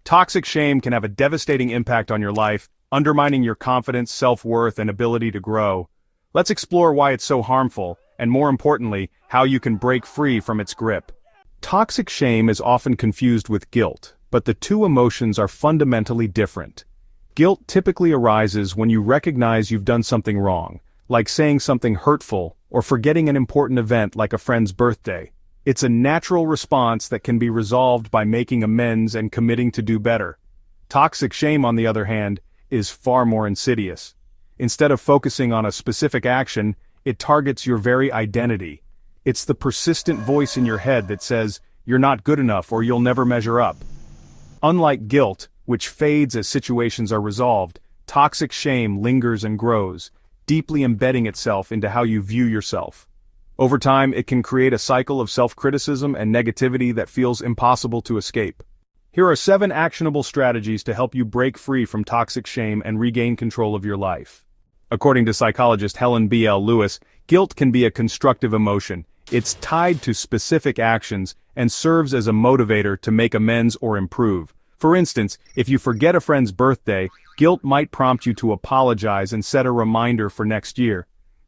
Toxic shame can have a devastating impact on your life, undermining your confidence, self-worth, and ability to grow. Let's explore why it's so harmful, and more importantly, how you can break free from its grip. Toxic shame is often confused with guilt, but the two emotions are fundamentally different. Guilt typically arises when you recognize you've done something wrong, like saying something hurtful or forgetting an important event like a friend's birthday. It's a natural response that can be resolved by making amends and committing to do better. Toxic shame, on the other hand, is far more insidious. Instead of focusing on a specific action, it targets your very identity. It's the persistent voice in your head that says, "You're not good enough or you'll never measure up." Unlike guilt, which fades as situations are resolved, toxic shame lingers and grows, deeply embedding itself into how you view yourself. Over time, it can create a cycle of self-criticism and negativity that feels impossible to escape. Here are 7 actionable strategies to help you break free from toxic shame and regain control of your life. According to psychologist Helen B. L. Lewis, guilt can be a constructive emotion. It's tied to specific actions and serves as a motivator to make amends or improve. For instance, if you forget a friend's birthday, guilt might prompt you to apologize and set a reminder for next year.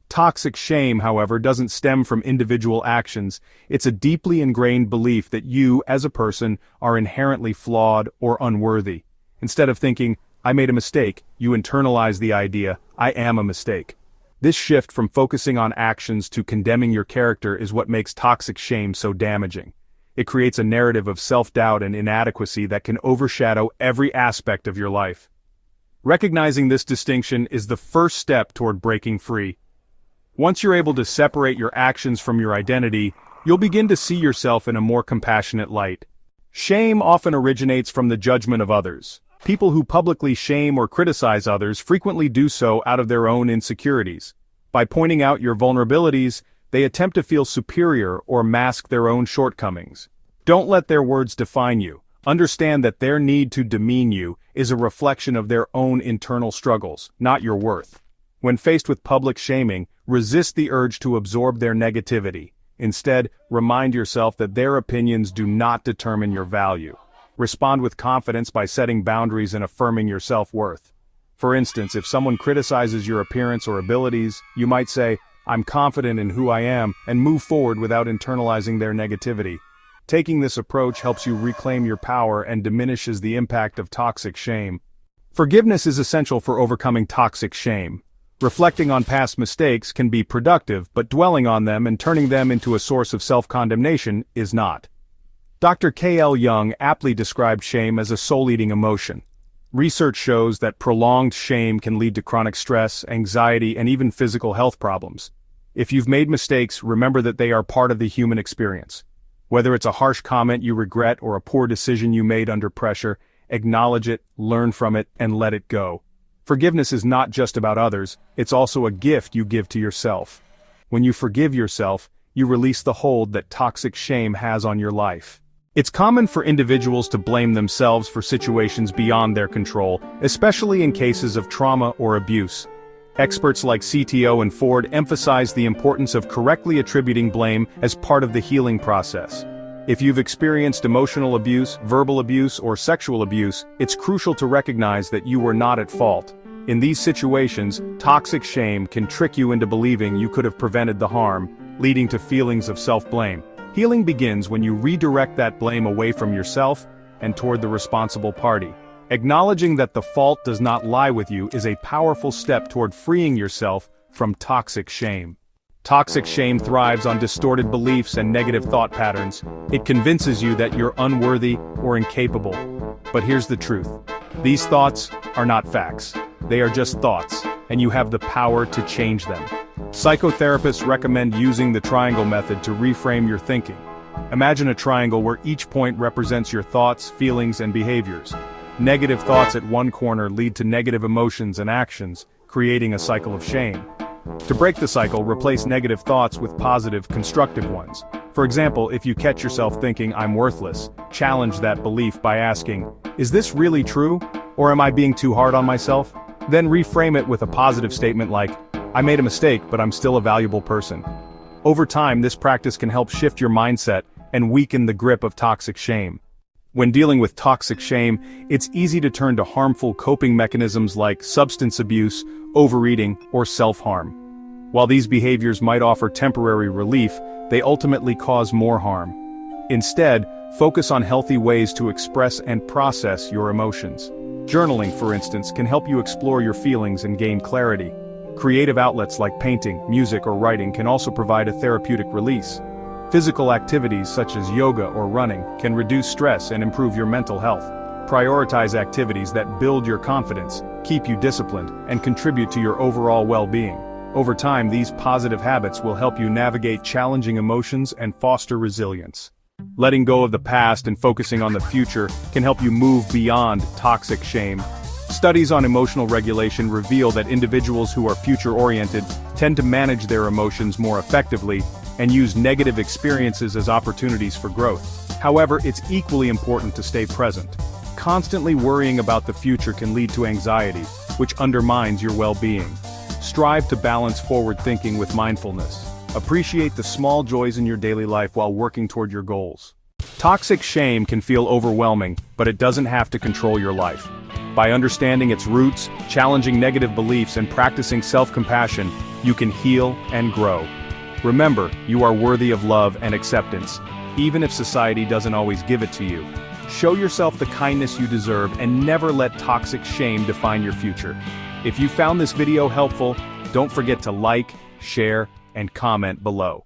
Toxic shame, however, doesn't stem from individual actions. It's a deeply ingrained belief that you, as a person, are inherently flawed or unworthy. Instead of thinking, "I made a mistake," you internalize the idea, "I am a mistake." This shift from focusing on actions to condemning your character is what makes toxic shame so damaging. It creates a narrative of self-doubt and inadequacy that can overshadow every aspect of your life. Recognizing this distinction is the first step toward breaking free. Once you're able to separate your actions from your identity, you'll begin to see yourself in a more compassionate light. Shame often originates from the judgment of others. People who publicly shame or criticize others frequently do so out of their own insecurities. By pointing out your vulnerabilities, they attempt to feel superior or mask their own shortcomings. Don't let their words define you. Understand that their need to demean you is a reflection of their own internal struggles, not your worth. When faced with public shaming, resist the urge to absorb their negativity. Instead, remind yourself that their opinions do not determine your value. Respond with confidence by setting boundaries and affirming your self-worth. For instance, if someone criticizes your appearance or abilities, you might say, "I'm confident in who I am," and move forward without internalizing their negativity. Taking this approach helps you reclaim your power and diminishes the impact of toxic shame. Forgiveness is essential for overcoming toxic shame. Reflecting on past mistakes can be productive, but dwelling on them and turning them into a source of self-condemnation is not. Dr. K.L. Young aptly described shame as a soul-eating emotion. Research shows that prolonged shame can lead to chronic stress, anxiety, and even physical health problems. If you've made mistakes, remember that they are part of the human experience. Whether it's a harsh comment you regret or a poor decision you made under pressure, acknowledge it, learn from it, and let it go. Forgiveness is not just about others, it's also a gift you give to yourself. When you forgive yourself, you release the hold that toxic shame has on your life. It's common for individuals to blame themselves for situations beyond their control, especially in cases of trauma or abuse. Experts like CTO and Ford emphasize the importance of correctly attributing blame as part of the healing process. If you've experienced emotional abuse, verbal abuse, or sexual abuse, it's crucial to recognize that you were not at fault. In these situations, toxic shame can trick you into believing you could have prevented the harm, leading to feelings of self-blame. Healing begins when you redirect that blame away from yourself and toward the responsible party. Acknowledging that the fault does not lie with you is a powerful step toward freeing yourself from toxic shame. Toxic shame thrives on distorted beliefs and negative thought patterns. It convinces you that you're unworthy or incapable. But here's the truth. These thoughts are not facts. They are just thoughts, and you have the power to change them. Psychotherapists recommend using the triangle method to reframe your thinking. Imagine a triangle where each point represents your thoughts, feelings, and behaviors. Negative thoughts at one corner lead to negative emotions and actions, creating a cycle of shame. To break the cycle, replace negative thoughts with positive, constructive ones. For example, if you catch yourself thinking, "I'm worthless," challenge that belief by asking, "Is this really true? Or am I being too hard on myself?" Then reframe it with a positive statement like, "I made a mistake, but I'm still a valuable person." Over time, this practice can help shift your mindset and weaken the grip of toxic shame. When dealing with toxic shame, it's easy to turn to harmful coping mechanisms like substance abuse, overeating, or self-harm. While these behaviors might offer temporary relief, they ultimately cause more harm. Instead, focus on healthy ways to express and process your emotions. Journaling, for instance, can help you explore your feelings and gain clarity. Creative outlets like painting, music, or writing can also provide a therapeutic release. Physical activities such as yoga or running can reduce stress and improve your mental health. Prioritize activities that build your confidence, keep you disciplined, and contribute to your overall well-being. Over time, these positive habits will help you navigate challenging emotions and foster resilience. Letting go of the past and focusing on the future can help you move beyond toxic shame. Studies on emotional regulation reveal that individuals who are future-oriented tend to manage their emotions more effectively and use negative experiences as opportunities for growth. However, it's equally important to stay present. Constantly worrying about the future can lead to anxiety, which undermines your well-being. Strive to balance forward thinking with mindfulness. Appreciate the small joys in your daily life while working toward your goals. Toxic shame can feel overwhelming, but it doesn't have to control your life. By understanding its roots, challenging negative beliefs, and practicing self-compassion, you can heal and grow. Remember, you are worthy of love and acceptance, even if society doesn't always give it to you. Show yourself the kindness you deserve and never let toxic shame define your future. If you found this video helpful, don't forget to like, share, and comment below.